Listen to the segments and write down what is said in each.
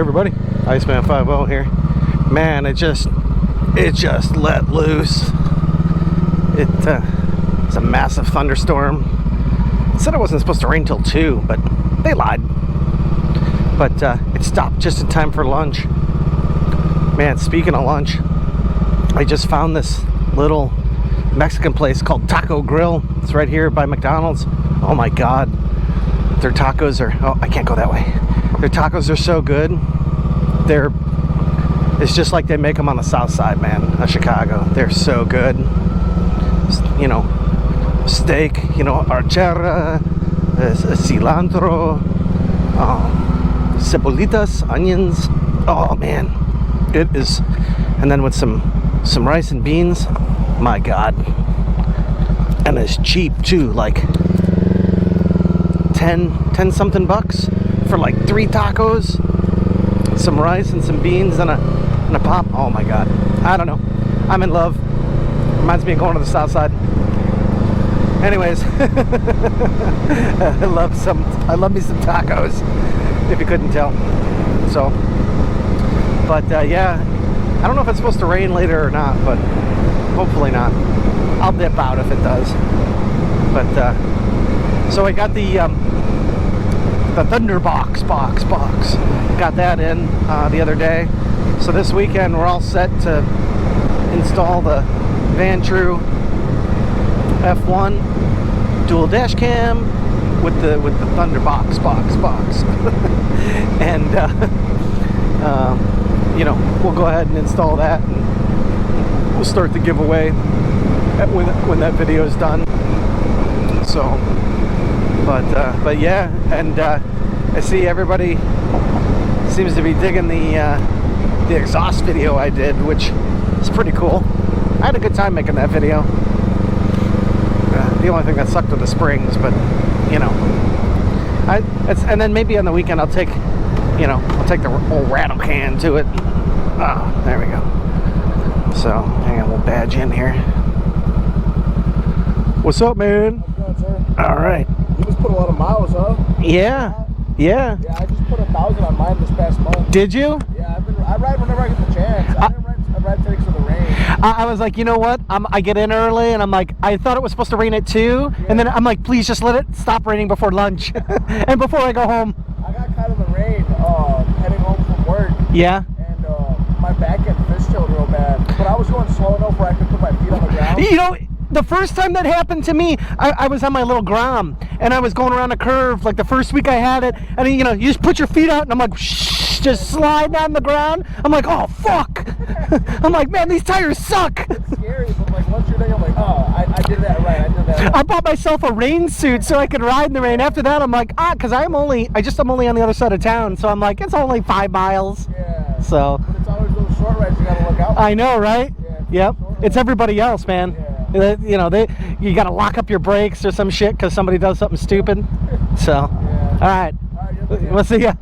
everybody, Iceman 50 here. Man, it just let loose. It's a massive thunderstorm. It said it wasn't supposed to rain till 2, but they lied. But it stopped just in time for lunch. Man, speaking of lunch, I just found this little Mexican place called Taco Grill. It's right here by McDonald's. Oh my god, their tacos are, oh, I can't go that way. Their tacos are so good. It's just like they make them on the south side, man, of Chicago. They're so good. You know, steak, you know, archera, cilantro, cebollitas, onions. Oh man, it is. And then with some rice and beans. My god. And it's cheap too, like 10 something bucks for like 3 tacos, some rice and some beans and a pop. Oh my god, I don't know, I'm in love. Reminds me of going to the south side. Anyways, I love me some tacos, if you couldn't tell. So, but yeah, I don't know if it's supposed to rain later or not, but hopefully not. I'll dip out if it does. But so I got the Thunderbox box. Got that in the other day. So this weekend we're all set to install the Vantrue F1 dual dash cam with the Thunderbox box. And you know, we'll go ahead and install that, and we'll start the giveaway when that video is done. So, but yeah, and I see everybody seems to be digging the exhaust video I did, which is pretty cool. I had a good time making that video. The only thing that sucked were the springs, but you know, and then maybe on the weekend I'll take the old rattle can to it. Oh, there we go. So, hang on, we'll badge in here. What's up, man? How's it going, sir? All right. You just put a lot of miles, huh? Yeah. Yeah, I just put 1,000 on mine this past month. Did you? Yeah, I ride whenever I get the chance. I ride today because of the rain. I was like, you know what? I get in early, and I'm like, I thought it was supposed to rain at 2, yeah. And then I'm like, please just let it stop raining before lunch, and before I go home. I got caught in the rain heading home from work. Yeah. My back get fishtailed real bad, but I was going slow enough where I could put my feet on the ground. You know, the first time that happened to me, I was on my little Grom, and I was going around a curve, like the first week I had it, and you know, you just put your feet out, and I'm like, shh, just slide down the ground. I'm like, oh, fuck. I'm like, man, these tires suck. It's scary, but like, once you're there, I'm like, oh, I did that right, I bought myself a rain suit so I could ride in the rain. After that, I'm like, because I'm only on the other side of town, so I'm like, it's only 5 miles. Yeah. So. But it's always those short rides you gotta look out for. I know, right? Yeah. Yep. It's everybody else, man. Yeah. You know, you gotta lock up your brakes or some shit because somebody does something stupid. So, yeah. all right. We'll see ya.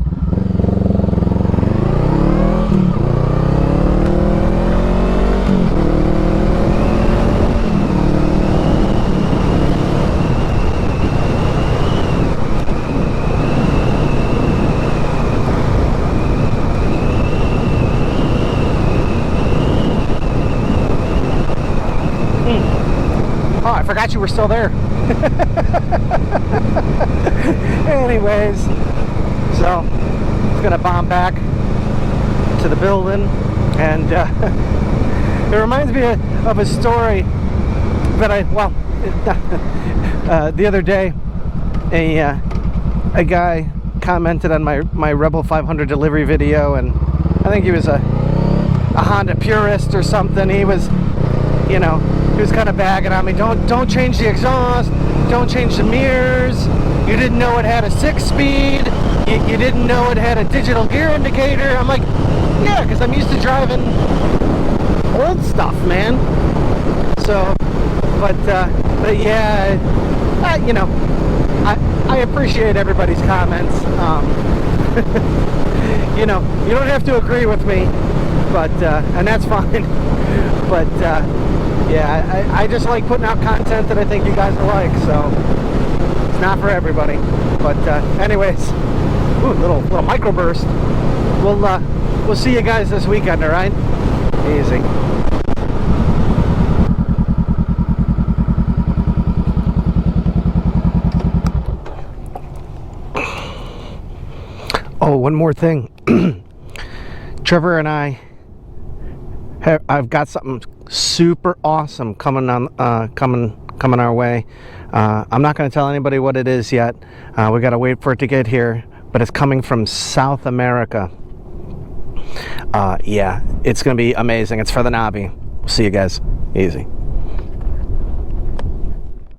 Oh, I forgot you were still there. Anyways, so it's gonna bomb back to the building, and it reminds me of a story that the other day a guy commented on my Rebel 500 delivery video, and I think he was a Honda purist or something. He was, you know, he was kind of bagging on me. Don't change the exhaust. Don't change the mirrors. You didn't know it had a 6-speed. You didn't know it had a digital gear indicator. I'm like, yeah, because I'm used to driving old stuff, man. So, but yeah, you know, I appreciate everybody's comments. You know, you don't have to agree with me, but and that's fine. But yeah, I just like putting out content that I think you guys will like, so it's not for everybody. But anyways, ooh, little microburst. we'll see you guys this weekend, all right? Easy. Oh, one more thing. Trevor and I've got something super awesome coming on, coming our way. I'm not going to tell anybody what it is yet. We got to wait for it to get here, but it's coming from South America. Yeah, it's going to be amazing. It's for the Navi. We'll see you guys. Easy.